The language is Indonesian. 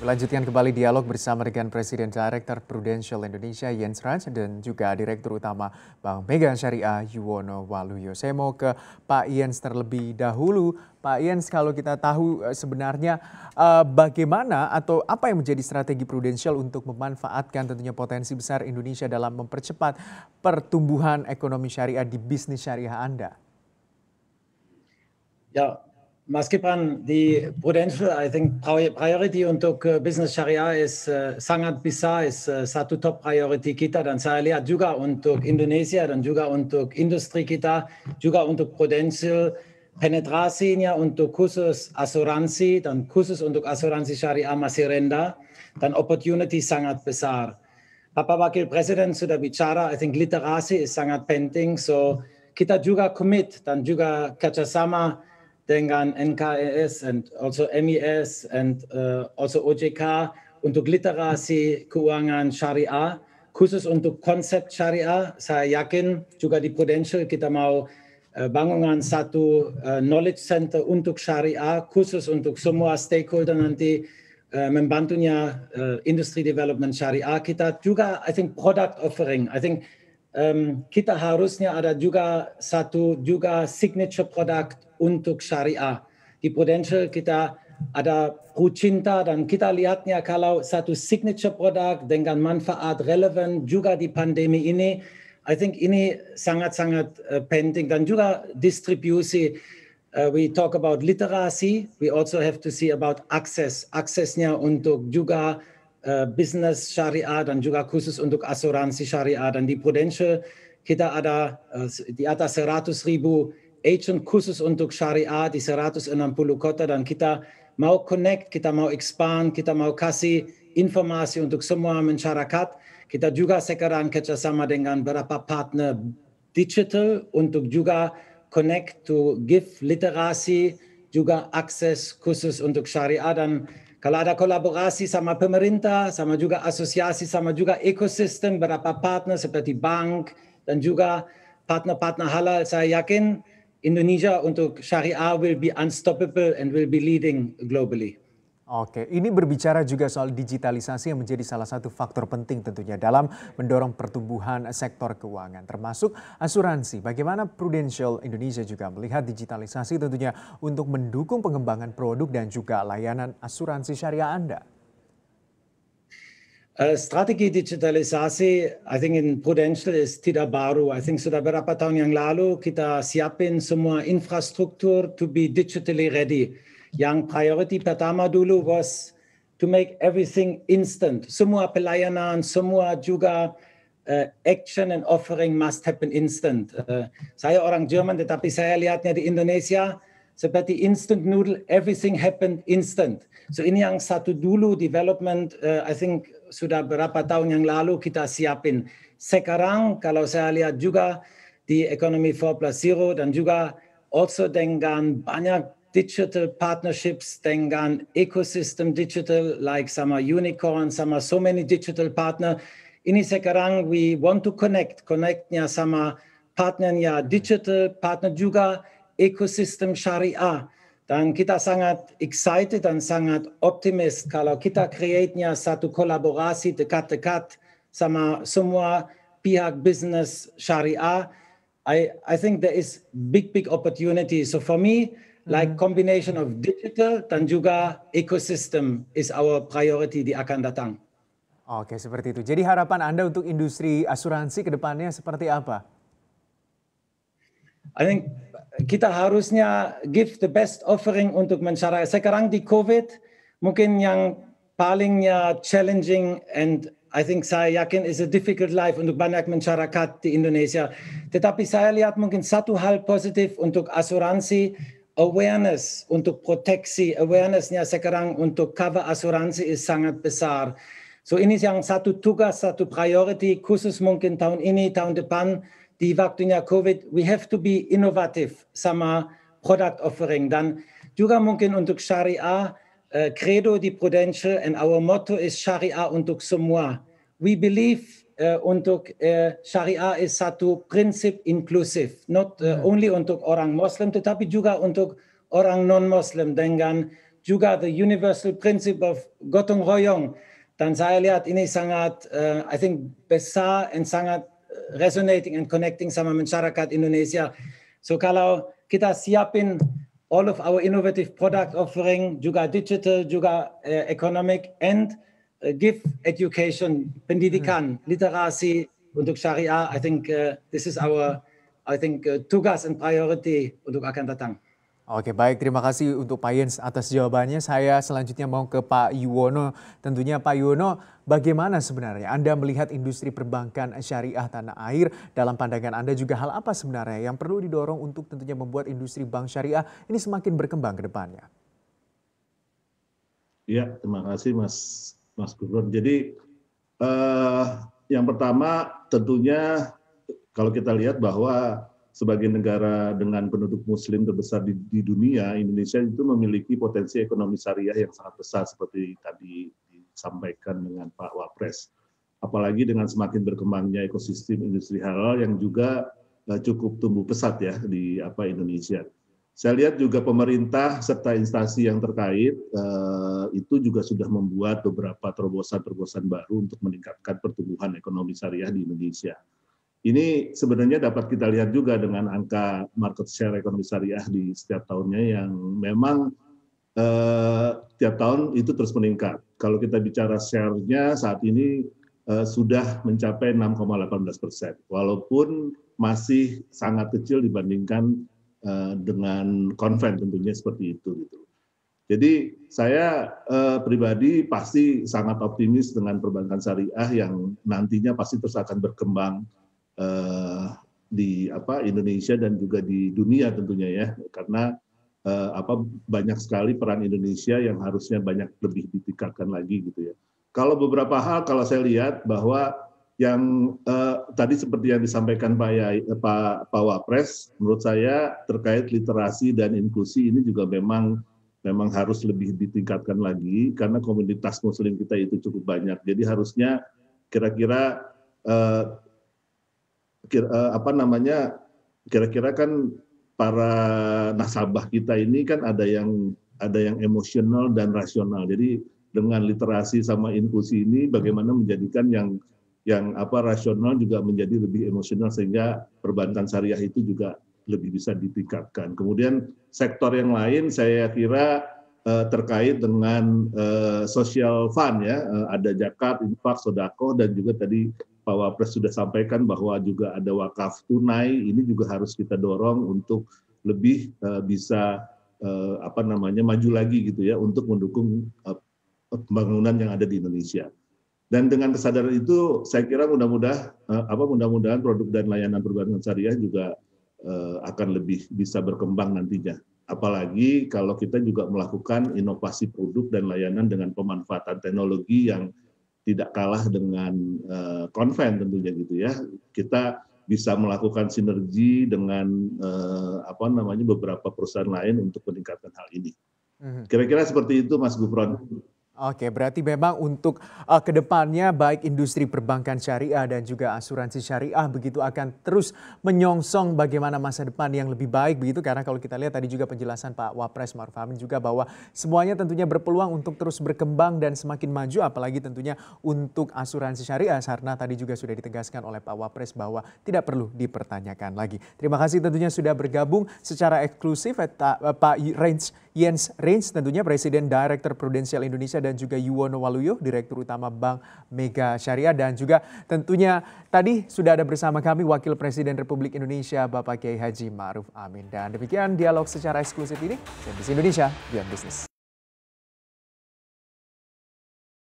Lanjutkan kembali dialog bersama dengan Presiden Director Prudential Indonesia Jens Raj dan juga Direktur Utama Bank Mega Syariah Yuwono Waluyo. Saya mau ke Pak Jens terlebih dahulu. Pak Jens, kalau kita tahu sebenarnya bagaimana atau apa yang menjadi strategi Prudential untuk memanfaatkan tentunya potensi besar Indonesia dalam mempercepat pertumbuhan ekonomi syariah di bisnis syariah Anda? Ya, Mas Gibran, di Prudential, I think priority untuk Business Syariah sangat besar, satu top priority kita dan saya lihat juga untuk Indonesia dan juga untuk industri kita, juga untuk Prudential, penetrasinya untuk khusus asuransi dan khusus untuk asuransi syariah masih rendah dan opportunity sangat besar. Bapak Wakil Presiden sudah bicara, I think literasi sangat penting, so kita juga commit dan juga kerjasama dengan NKES and also MES and also OJK untuk literasi keuangan syariah, khusus untuk konsep syariah. Saya yakin juga di Prudential kita mau bangunkan satu knowledge center untuk syariah, khusus untuk semua stakeholder nanti membantunya industry development syariah. Kita juga, I think, product offering. I think kita harusnya ada juga satu signature product untuk syariah. Di Prudential kita ada Prucinta dan kita lihatnya kalau satu signature product dengan manfaat relevan juga di pandemi ini, I think ini sangat-sangat penting dan juga distribusi. We talk about literasi, we also have to see about aksesnya untuk juga bisnis syariah dan juga khusus untuk asuransi syariah. Dan di Prudential kita ada di atas 100.000 agent khusus untuk syariah di 160 kota dan kita mau connect, kita mau expand, kita mau kasih informasi untuk semua masyarakat. Kita juga sekarang kerjasama dengan beberapa partner digital untuk juga connect to give literasi, juga akses khusus untuk syariah. Dan kalau ada kolaborasi sama pemerintah, sama juga asosiasi, sama juga ekosistem, beberapa partner seperti bank dan juga partner-partner halal, saya yakin Indonesia untuk syariah will be unstoppable and will be leading globally. Oke, ini berbicara juga soal digitalisasi yang menjadi salah satu faktor penting tentunya dalam mendorong pertumbuhan sektor keuangan, termasuk asuransi. Bagaimana Prudential Indonesia juga melihat digitalisasi tentunya untuk mendukung pengembangan produk dan juga layanan asuransi syariah Anda? Strategi digitalisasi, I think in Prudential tidak baru. I think sudah beberapa tahun yang lalu kita siapin semua infrastruktur to be digitally ready. Yang priority pertama dulu was to make everything instant. Semua pelayanan, semua juga action and offering must happen instant. Saya orang Jerman tetapi saya lihatnya di Indonesia seperti instant noodle, everything happened instant. So ini yang satu dulu development, I think sudah berapa tahun yang lalu kita siapin. Sekarang kalau saya lihat juga di Economy 4+0 dan juga also dengan banyak digital partnerships dengan ecosystem digital like sama unicorn, sama so many digital partner. Ini sekarang we want to connectnya sama partnernya digital, partner juga ekosistem syariah. Dan kita sangat excited dan sangat optimis kalau kita create-nya satu kolaborasi dekat-dekat sama semua pihak bisnis syariah. I think there is big opportunity. So for me, like combination of digital dan juga ecosystem is our priority di akan datang. Oke, seperti itu. Jadi harapan Anda untuk industri asuransi ke depannya seperti apa? I think kita harusnya give the best offering untuk masyarakat. Sekarang di COVID, mungkin yang palingnya challenging and I think saya yakin is a difficult life untuk banyak masyarakat di Indonesia. Tetapi saya lihat mungkin satu hal positif untuk asuransi, awareness untuk proteksi, awarenessnya sekarang untuk cover asuransi is sangat besar. So ini yang satu tugas, satu priority khusus mungkin tahun ini, tahun depan di waktunya COVID, we have to be innovative sama product offering. Dan juga mungkin untuk syariah, credo di Prudential and our motto is syariah untuk semua. We believe untuk syariah is satu prinsip inklusif, not only untuk orang Muslim tetapi juga untuk orang non-Muslim dengan juga the universal principle of gotong royong, dan saya lihat ini sangat, I think, besar dan sangat resonating and connecting sama masyarakat Indonesia. So kalau kita siapin all of our innovative product offering, juga digital, juga economic, and give education, pendidikan, literasi untuk syariah, I think this is our, tugas and priority untuk akan datang. Oke, baik, terima kasih untuk Pak Jens atas jawabannya. Saya selanjutnya mau ke Pak Yuwono. Tentunya Pak Yuwono, bagaimana sebenarnya Anda melihat industri perbankan syariah tanah air? Dalam pandangan Anda juga hal apa sebenarnya yang perlu didorong untuk tentunya membuat industri bank syariah ini semakin berkembang ke depannya? Ya, terima kasih Mas Gufron. Jadi yang pertama tentunya kalau kita lihat bahwa sebagai negara dengan penduduk muslim terbesar di dunia, Indonesia itu memiliki potensi ekonomi syariah yang sangat besar seperti tadi disampaikan dengan Pak Wapres. Apalagi dengan semakin berkembangnya ekosistem industri halal yang juga cukup tumbuh pesat ya di Indonesia. Saya lihat juga pemerintah serta instansi yang terkait itu juga sudah membuat beberapa terobosan-terobosan baru untuk meningkatkan pertumbuhan ekonomi syariah di Indonesia. Ini sebenarnya dapat kita lihat juga dengan angka market share ekonomi syariah di setiap tahunnya yang memang tiap tahun itu terus meningkat. Kalau kita bicara share-nya saat ini sudah mencapai 6,18%, walaupun masih sangat kecil dibandingkan dengan konven tentunya seperti itu. Gitu. Jadi saya pribadi pasti sangat optimis dengan perbankan syariah yang nantinya pasti terus akan berkembang di Indonesia dan juga di dunia tentunya ya, karena banyak sekali peran Indonesia yang harusnya banyak lebih ditingkatkan lagi gitu ya. Kalau beberapa hal kalau saya lihat bahwa yang tadi seperti yang disampaikan Pak Wapres, menurut saya terkait literasi dan inklusi ini juga memang harus lebih ditingkatkan lagi karena komunitas Muslim kita itu cukup banyak. Jadi harusnya kira-kira kira-kira kan para nasabah kita ini kan ada yang emosional dan rasional. Jadi dengan literasi sama inklusi ini bagaimana menjadikan yang rasional juga menjadi lebih emosional sehingga perbankan syariah itu juga lebih bisa ditingkatkan. Kemudian sektor yang lain saya kira terkait dengan social fund ya, ada zakat, infak, sedekah dan juga tadi Pak Wapres sudah sampaikan bahwa juga ada wakaf tunai, ini juga harus kita dorong untuk lebih bisa maju lagi gitu ya untuk mendukung pembangunan yang ada di Indonesia. Dan dengan kesadaran itu saya kira mudah-mudahan produk dan layanan perbankan syariah juga akan lebih bisa berkembang nantinya. Apalagi kalau kita juga melakukan inovasi produk dan layanan dengan pemanfaatan teknologi yang tidak kalah dengan konven tentunya gitu ya. Kita bisa melakukan sinergi dengan beberapa perusahaan lain untuk meningkatkan hal ini. Kira-kira seperti itu Mas Gufron. Oke, berarti memang untuk kedepannya baik industri perbankan syariah dan juga asuransi syariah begitu akan terus menyongsong bagaimana masa depan yang lebih baik begitu, karena kalau kita lihat tadi juga penjelasan Pak Wapres Ma'ruf Amin juga bahwa semuanya tentunya berpeluang untuk terus berkembang dan semakin maju, apalagi tentunya untuk asuransi syariah karena tadi juga sudah ditegaskan oleh Pak Wapres bahwa tidak perlu dipertanyakan lagi. Terima kasih tentunya sudah bergabung secara eksklusif Pak Jens Rins tentunya Presiden Direktur Prudential Indonesia dan juga Yuwono Waluyo, Direktur Utama Bank Mega Syariah, dan juga tentunya tadi sudah ada bersama kami Wakil Presiden Republik Indonesia Bapak Kiai Haji Ma'ruf Amin. Dan demikian dialog secara eksklusif ini, CNBC Indonesia, Beyond Business.